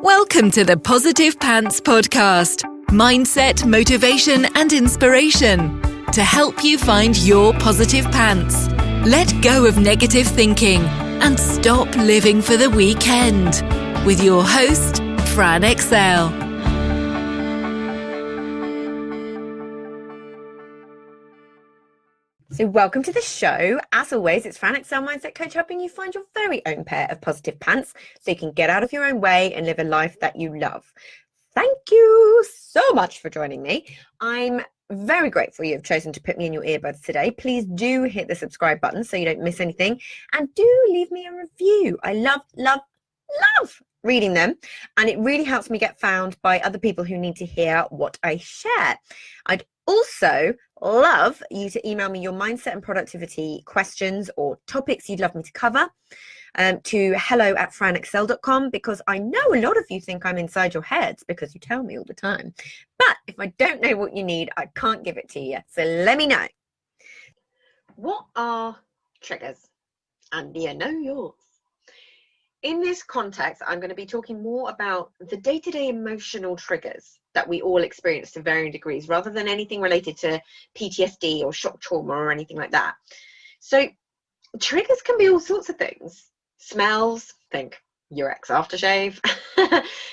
Welcome to the Positive Pants Podcast. Mindset, motivation, and inspiration to help you find your positive pants. Let go of negative thinking and stop living for the weekend. With your host, Fran Excel. So welcome to the show. As always, it's Fran Excel Mindset Coach, helping you find your very own pair of positive pants so you can get out of your own way and live a life that you love. Thank you so much for joining me. I'm very grateful you've chosen to put me in your earbuds today. Please do hit the subscribe button so you don't miss anything, and do leave me a review. I love reading them, and it really helps me get found by other people who need to hear what I share. I'd also love you to email me your mindset and productivity questions or topics you'd love me to cover to hello@franexcel.com, because I know a lot of you think I'm inside your heads because you tell me all the time. But if I don't know what you need, I can't give it to you. So let me know. What are triggers? And do you know yours? In this context, I'm going to be talking more about the day-to-day emotional triggers that we all experience to varying degrees, rather than anything related to PTSD or shock trauma or anything like that. So triggers can be all sorts of things. Smells, think your ex aftershave.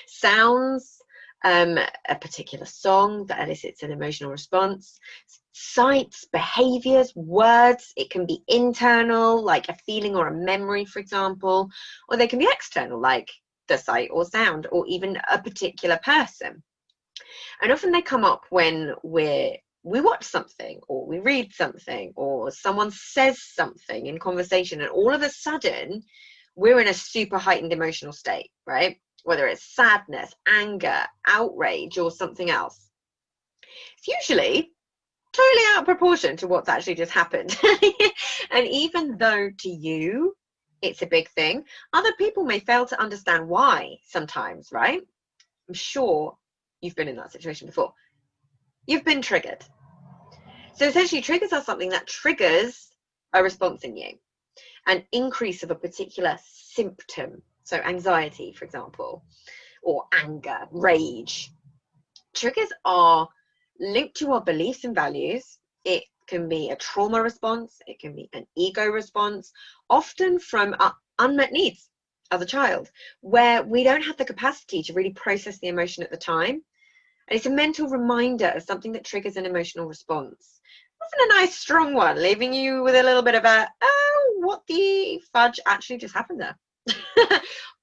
Sounds, a particular song that elicits an emotional response. Sights, behaviours, words. It can be internal, like a feeling or a memory, for example, or they can be external, like the sight or sound, or even a particular person. And often they come up when we watch something, or we read something, or someone says something in conversation, and all of a sudden we're in a super heightened emotional state, right? Whether it's sadness, anger, outrage, or something else. It's usually totally out of proportion to what's actually just happened. And even though to you it's a big thing, other people may fail to understand why sometimes, right? I'm sure you've been in that situation before. You've been triggered. So essentially, triggers are something that triggers a response in you, an increase of a particular symptom. So anxiety, for example, or anger, rage. Triggers are linked to our beliefs and values. It can be a trauma response. It can be an ego response, often from our unmet needs as a child, where we don't have the capacity to really process the emotion at the time. And it's a mental reminder of something that triggers an emotional response. Often a nice strong one, leaving you with a little bit of a, oh, what the fudge actually just happened there?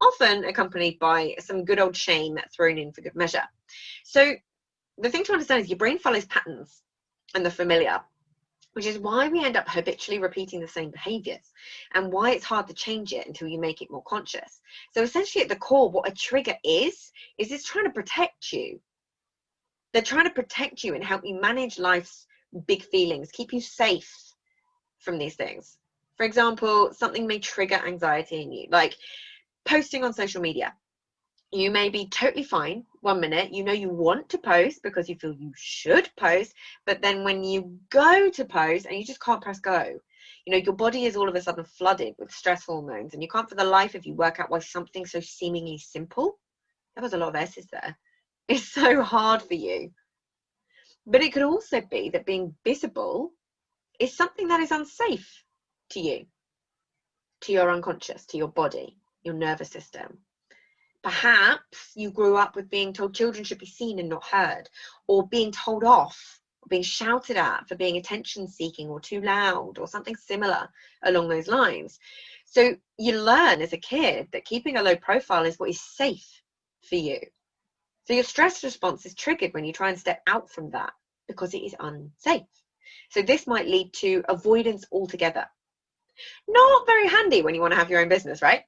Often accompanied by some good old shame thrown in for good measure. So the thing to understand is your brain follows patterns and the familiar, which is why we end up habitually repeating the same behaviours, and why it's hard to change it until you make it more conscious. So essentially at the core, what a trigger is it's trying to protect you. They're trying to protect you and help you manage life's big feelings, keep you safe from these things. For example, something may trigger anxiety in you, like posting on social media. You may be totally fine one minute, you know you want to post because you feel you should post, but then when you go to post and you just can't press go, you know, your body is all of a sudden flooded with stress hormones, and you can't for the life of you work out why something so seemingly simple, there was a lot of S's there, it's so hard for you. But it could also be that being visible is something that is unsafe to you, to your unconscious, to your body, your nervous system. Perhaps you grew up with being told children should be seen and not heard, or being told off, or being shouted at for being attention seeking or too loud, or something similar along those lines. So you learn as a kid that keeping a low profile is what is safe for you. So your stress response is triggered when you try and step out from that because it is unsafe. So this might lead to avoidance altogether. Not very handy when you want to have your own business, right?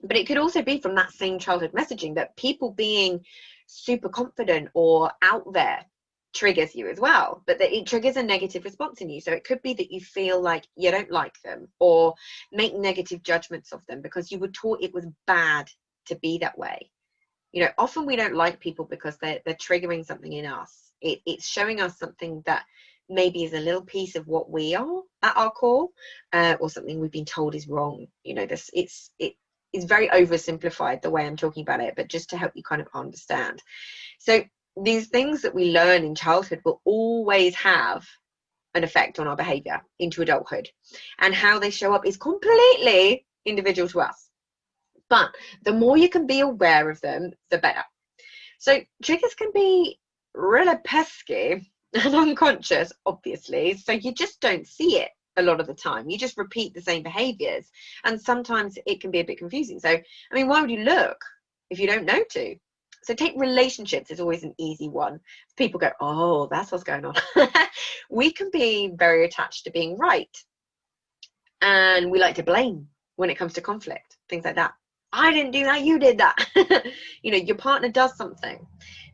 But it could also be from that same childhood messaging that people being super confident or out there triggers you as well, but that it triggers a negative response in you. So it could be that you feel like you don't like them or make negative judgments of them because you were taught it was bad to be that way. You know, often we don't like people because they're triggering something in us. It's showing us something that maybe is a little piece of what we are at our core, or something we've been told is wrong. You know, is very oversimplified the way I'm talking about it, but just to help you kind of understand. So these things that we learn in childhood will always have an effect on our behavior into adulthood, and how they show up is completely individual to us. But the more you can be aware of them, the better. So triggers can be really pesky and unconscious, obviously, so you just don't see it a lot of the time. You just repeat the same behaviors, and sometimes it can be a bit confusing. So, I mean, why would you look if you don't know to? So take relationships is always an easy one. People go, oh, that's what's going on. We can be very attached to being right, and we like to blame when it comes to conflict, things like that. I didn't do that, you did that. You know, your partner does something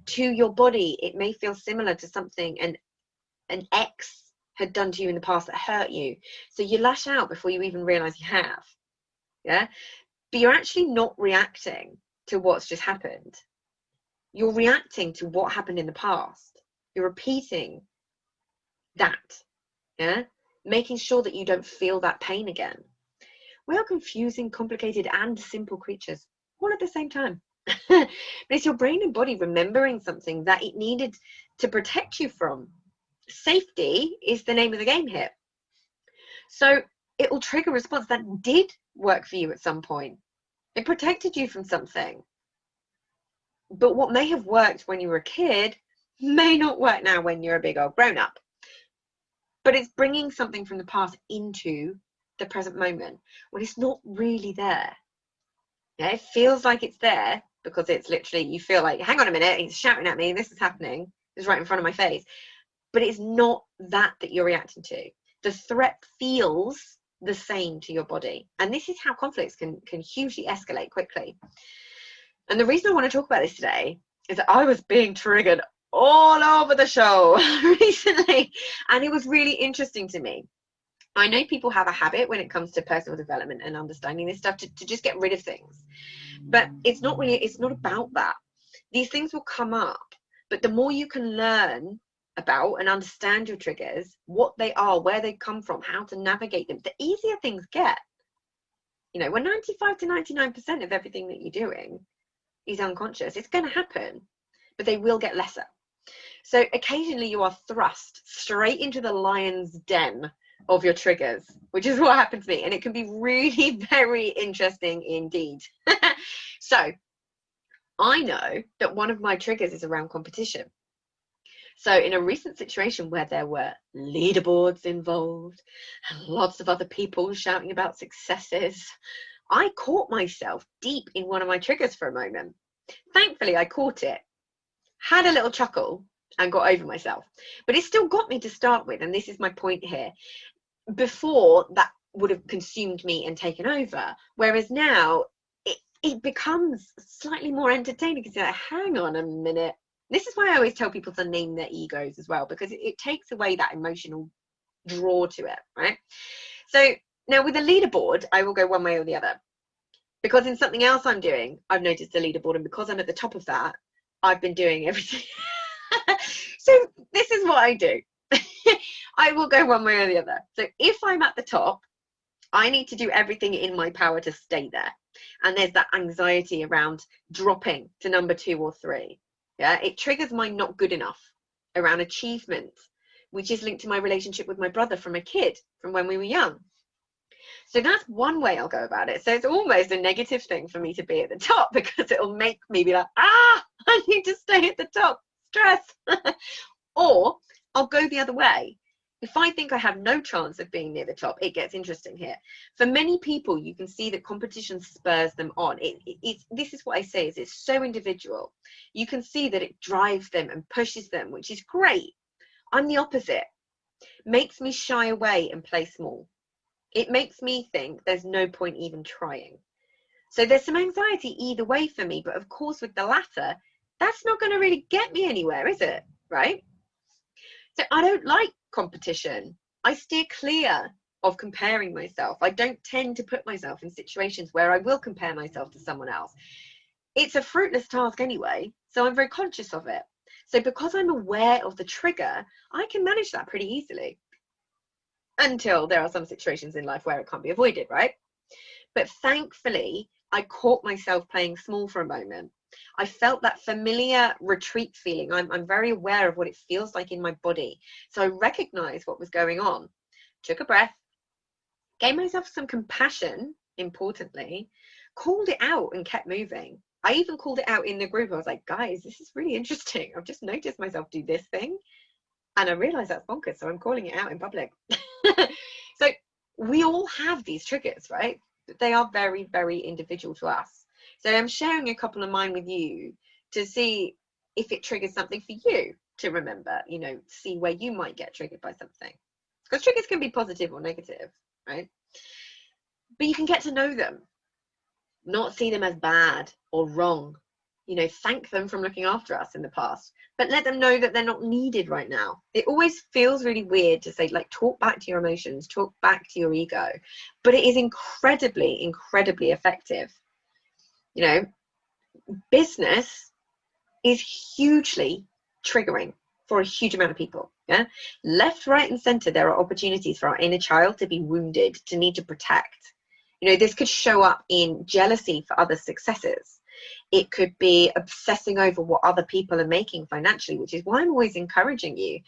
to your body. It may feel similar to something an ex had done to you in the past that hurt you, so you lash out before you even realize you have. Yeah, but you're actually not reacting to what's just happened. You're reacting to what happened in the past. You're repeating that. Yeah, making sure that you don't feel that pain again. We are confusing, complicated and simple creatures all at the same time. But it's your brain and body remembering something that it needed to protect you from. Safety is the name of the game here. So it will trigger a response that did work for you at some point. It protected you from something. But what may have worked when you were a kid may not work now when you're a big old grown-up. But it's bringing something from the past into the present moment when it's not really there. Yeah, it feels like it's there because it's literally, you feel like, hang on a minute, he's shouting at me, this is happening, it's right in front of my face. But it's not that you're reacting to. The threat feels the same to your body. And this is how conflicts can hugely escalate quickly. And the reason I want to talk about this today is that I was being triggered all over the show recently, and it was really interesting to me. I know people have a habit when it comes to personal development and understanding this stuff to just get rid of things, but it's not about that. These things will come up, but the more you can learn about and understand your triggers, what they are, where they come from, how to navigate them, the easier things get. You know, when 95 to 99% of everything that you're doing is unconscious, it's going to happen, but they will get lesser. So occasionally you are thrust straight into the lion's den of your triggers, which is what happened to me, and it can be really very interesting indeed. So I know that one of my triggers is around competition. So in a recent situation where there were leaderboards involved and lots of other people shouting about successes, I caught myself deep in one of my triggers for a moment. Thankfully, I caught it, had a little chuckle, and got over myself. But it still got me to start with, and this is my point here. Before, that would have consumed me and taken over, whereas now it becomes slightly more entertaining because you're like, hang on a minute. This is why I always tell people to name their egos as well, because it takes away that emotional draw to it, right? So now with a leaderboard, I will go one way or the other. Because in something else I'm doing, I've noticed a leaderboard, and because I'm at the top of that, I've been doing everything. So this is what I do. I will go one way or the other. So if I'm at the top, I need to do everything in my power to stay there. And there's that anxiety around dropping to number 2 or 3. Yeah, it triggers my not good enough around achievement, which is linked to my relationship with my brother from a kid, from when we were young. So that's one way I'll go about it. So it's almost a negative thing for me to be at the top, because it'll make me be like, I need to stay at the top, stress. Or I'll go the other way. If I think I have no chance of being near the top, it gets interesting here. For many people, you can see that competition spurs them on. This is what I say, is it's so individual. You can see that it drives them and pushes them, which is great. I'm the opposite. Makes me shy away and play small. It makes me think there's no point even trying. So there's some anxiety either way for me, but of course with the latter, that's not going to really get me anywhere, is it? Right? So I don't like competition. I steer clear of comparing myself. I don't tend to put myself in situations where I will compare myself to someone else. It's a fruitless task anyway, so I'm very conscious of it. So because I'm aware of the trigger, I can manage that pretty easily. Until there are some situations in life where it can't be avoided, right? But thankfully, I caught myself playing small for a moment. I felt that familiar retreat feeling. I'm very aware of what it feels like in my body. So I recognized what was going on, took a breath, gave myself some compassion, importantly, called it out and kept moving. I even called it out in the group. I was like, guys, this is really interesting. I've just noticed myself do this thing. And I realized that's bonkers. So I'm calling it out in public. So we all have these triggers, right? But they are very, very individual to us. So I'm sharing a couple of mine with you to see if it triggers something for you to remember, you know, see where you might get triggered by something. Because triggers can be positive or negative, right? But you can get to know them, not see them as bad or wrong. You know, thank them from looking after us in the past, but let them know that they're not needed right now. It always feels really weird to say, like, talk back to your emotions, talk back to your ego, but it is incredibly, incredibly effective. You know, business is hugely triggering for a huge amount of people. Yeah, left, right, and center, there are opportunities for our inner child to be wounded, to need to protect. You know, this could show up in jealousy for other successes. It could be obsessing over what other people are making financially, which is why I'm always encouraging you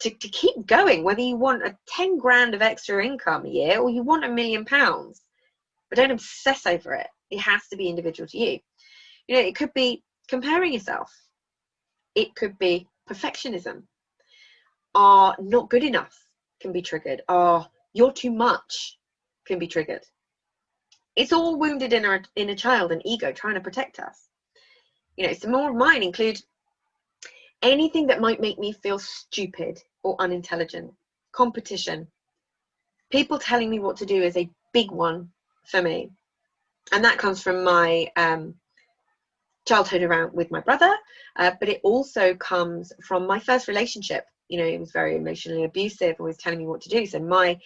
to keep going, whether you want a 10 grand of extra income a year or you want £1 million, but don't obsess over it. It has to be individual to you. You know, it could be comparing yourself. It could be perfectionism. Not good enough can be triggered. You're too much can be triggered. It's all wounded inner child and ego trying to protect us. You know, some more of mine include anything that might make me feel stupid or unintelligent. Competition. People telling me what to do is a big one for me. And that comes from my childhood around with my brother, but it also comes from my first relationship. You know, it was very emotionally abusive, always telling me what to do. So my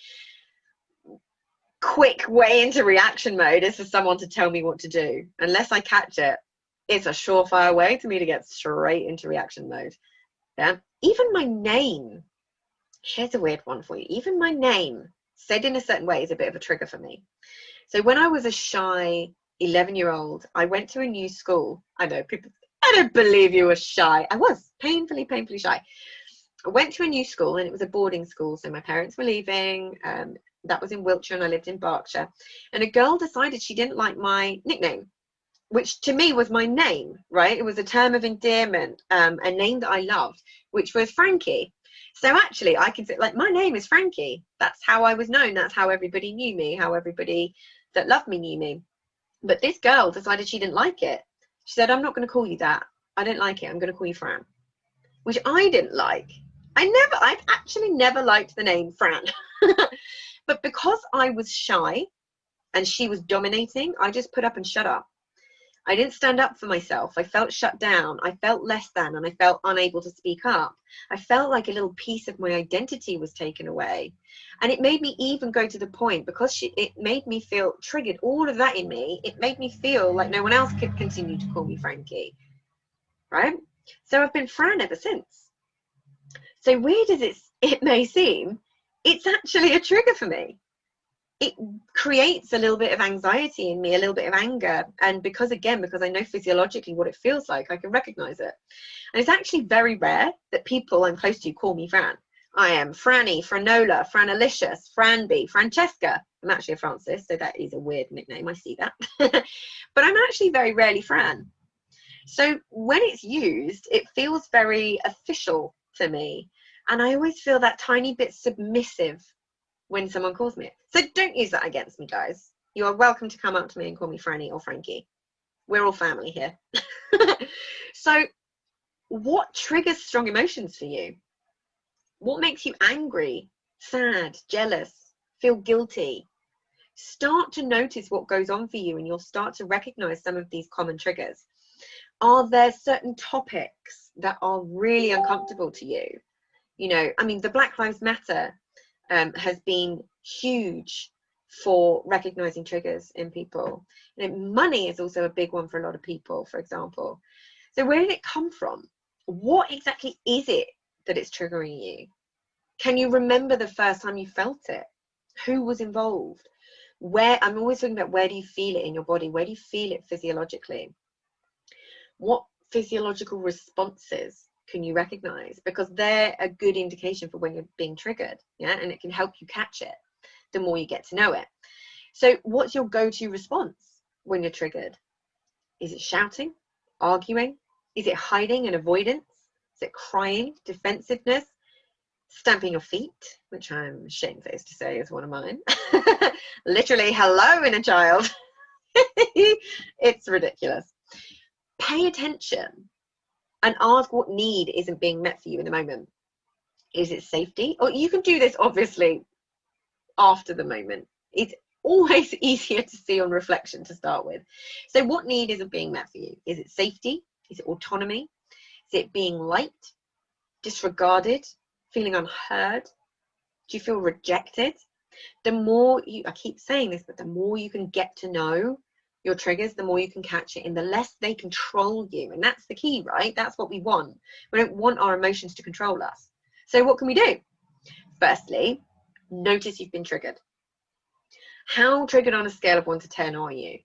quick way into reaction mode is for someone to tell me what to do. Unless I catch it, it's a surefire way for me to get straight into reaction mode. Yeah. Even my name, here's a weird one for you. Even my name said in a certain way is a bit of a trigger for me. So when I was a shy 11-year-old, I went to a new school. I know people, I don't believe you were shy. I was painfully shy. I went to a new school and it was a boarding school. So my parents were leaving. That was in Wiltshire and I lived in Berkshire. And a girl decided she didn't like my nickname, which to me was my name, right? It was a term of endearment, a name that I loved, which was Frankie. So actually I can say, like, my name is Frankie. That's how I was known. That's how everybody knew me, how everybody that loved me knew me. But this girl decided she didn't like it. She said, I'm not going to call you that. I don't like it. I'm going to call you Fran, which I didn't like. I've actually never liked the name Fran. But because I was shy and she was dominating, I just put up and shut up. I didn't stand up for myself. I felt shut down. I felt less than, and I felt unable to speak up. I felt like a little piece of my identity was taken away. And it made me even go to the point, because it made me feel triggered, all of that in me, it made me feel like no one else could continue to call me Frankie, right? So I've been Fran ever since. So weird as it may seem, it's actually a trigger for me. It creates a little bit of anxiety in me, a little bit of anger. And because I know physiologically what it feels like, I can recognize it. And it's actually very rare that people I'm close to call me Fran. I am Franny, Franola, Franalicious, Franby, Francesca. I'm actually a Francis, so that is a weird nickname. I see that. But I'm actually very rarely Fran. So when it's used, it feels very official to me. And I always feel that tiny bit submissive when someone calls me it. So don't use that against me, guys. You are welcome to come up to me and call me Franny or Frankie. We're all family here. So what triggers strong emotions for you? What makes you angry, sad, jealous, feel guilty? Start to notice what goes on for you and you'll start to recognize some of these common triggers. Are there certain topics that are really uncomfortable to you? You know, I mean, the Black Lives Matter has been huge for recognizing triggers in people. You know, money is also a big one for a lot of people, for example. So where did it come from? What exactly is it that it's triggering you? Can you remember the first time you felt it? Who was involved? I'm always talking about, where do you feel it in your body? Where do you feel it physiologically? What physiological responses can you recognize? Because they're a good indication for when you're being triggered, yeah, and it can help you catch it the more you get to know it. So what's your go-to response when you're triggered? Is it shouting, arguing? Is it hiding and avoidance? Is it crying, defensiveness, stamping your feet, which I'm shamefaced to say is one of mine? Literally, hello, inner child. It's ridiculous. Pay attention and ask what need isn't being met for you in the moment. Is it safety? Or you can do this obviously after the moment. It's always easier to see on reflection to start with. So what need isn't being met for you? Is it safety? Is it autonomy? Is it being liked, disregarded, feeling unheard? Do you feel rejected? The more I keep saying this, but the more you can get to know your triggers, the more you can catch it, and the less they control you. And that's the key, right? That's what we want. We don't want our emotions to control us. So what can we do? Firstly, notice you've been triggered. How triggered on a scale of 1 to 10 are you?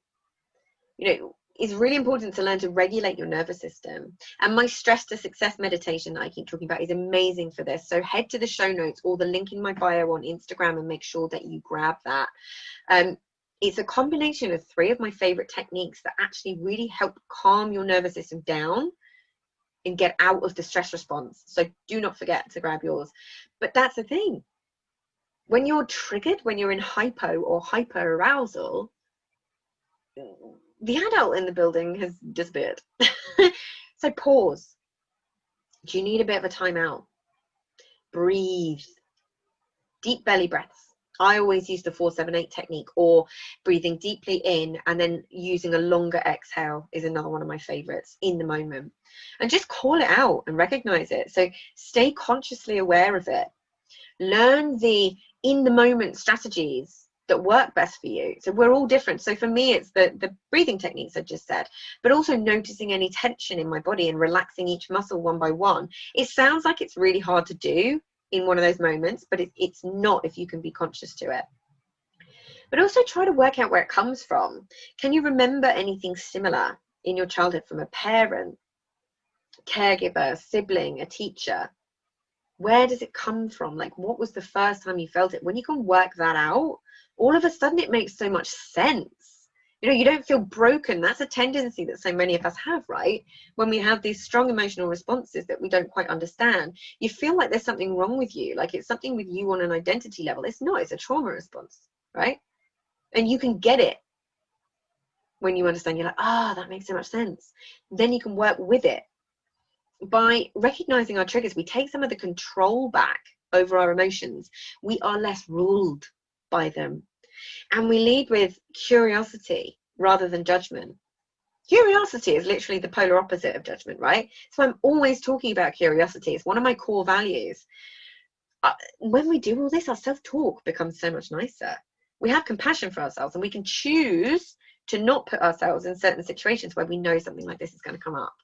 It's really important to learn to regulate your nervous system. And my stress to success meditation that I keep talking about is amazing for this. So head to the show notes or the link in my bio on Instagram and make sure that you grab that. It's a combination of 3 of my favorite techniques that actually really help calm your nervous system down and get out of the stress response. So do not forget to grab yours. But that's the thing. When you're triggered, when you're in hypo or hyperarousal, the adult in the building has disappeared. So pause. Do you need a bit of a timeout? Breathe. Deep belly breaths. I always use the 4-7-8 technique, or breathing deeply in and then using a longer exhale is another one of my favorites in the moment. And just call it out and recognize it. So stay consciously aware of it. Learn the in the moment strategies that work best for you. So we're all different. So for me, it's the breathing techniques I just said, but also noticing any tension in my body and relaxing each muscle one by one. It sounds like it's really hard to do in one of those moments, but it's not if you can be conscious to it. But also try to work out where it comes from. Can you remember anything similar in your childhood from a parent, caregiver, sibling, a teacher? Where does it come from? Like, what was the first time you felt it? When you can work that out, all of a sudden it makes so much sense. You don't feel broken. That's a tendency that so many of us have, right? When we have these strong emotional responses that we don't quite understand, you feel like there's something wrong with you, like it's something with you on an identity level. It's not, it's a trauma response, right? And you can get it when you understand. You're like, that makes so much sense. Then you can work with it. By recognizing our triggers, we take some of the control back over our emotions. We are less ruled by them. And we lead with curiosity rather than judgment. Curiosity is literally the polar opposite of judgment, right? So I'm always talking about curiosity. It's one of my core values. When we do all this, our self-talk becomes so much nicer. We have compassion for ourselves, and we can choose to not put ourselves in certain situations where we know something like this is going to come up.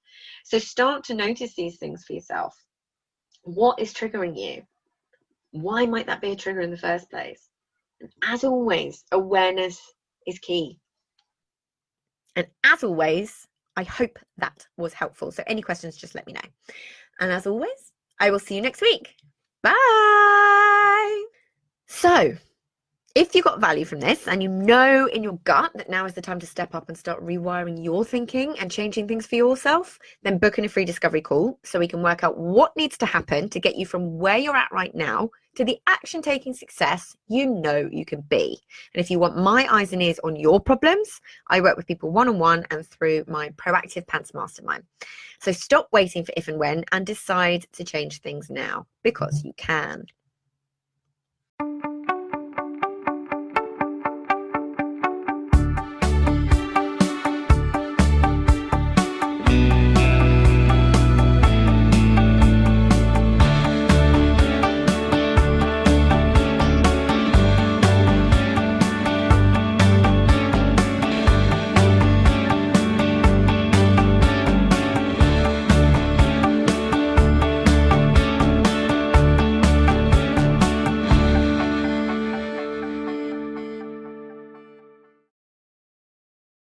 So start to notice these things for yourself. What is triggering you? Why might that be a trigger in the first place? And as always, awareness is key. And as always, I hope that was helpful. So any questions, just let me know. And as always, I will see you next week. Bye. So if you got value from this and you know in your gut that now is the time to step up and start rewiring your thinking and changing things for yourself, then book in a free discovery call so we can work out what needs to happen to get you from where you're at right now to the action-taking success you know you can be. And if you want my eyes and ears on your problems, I work with people one-on-one and through my Proactive Pants Mastermind. So stop waiting for if and when and decide to change things now, because you can.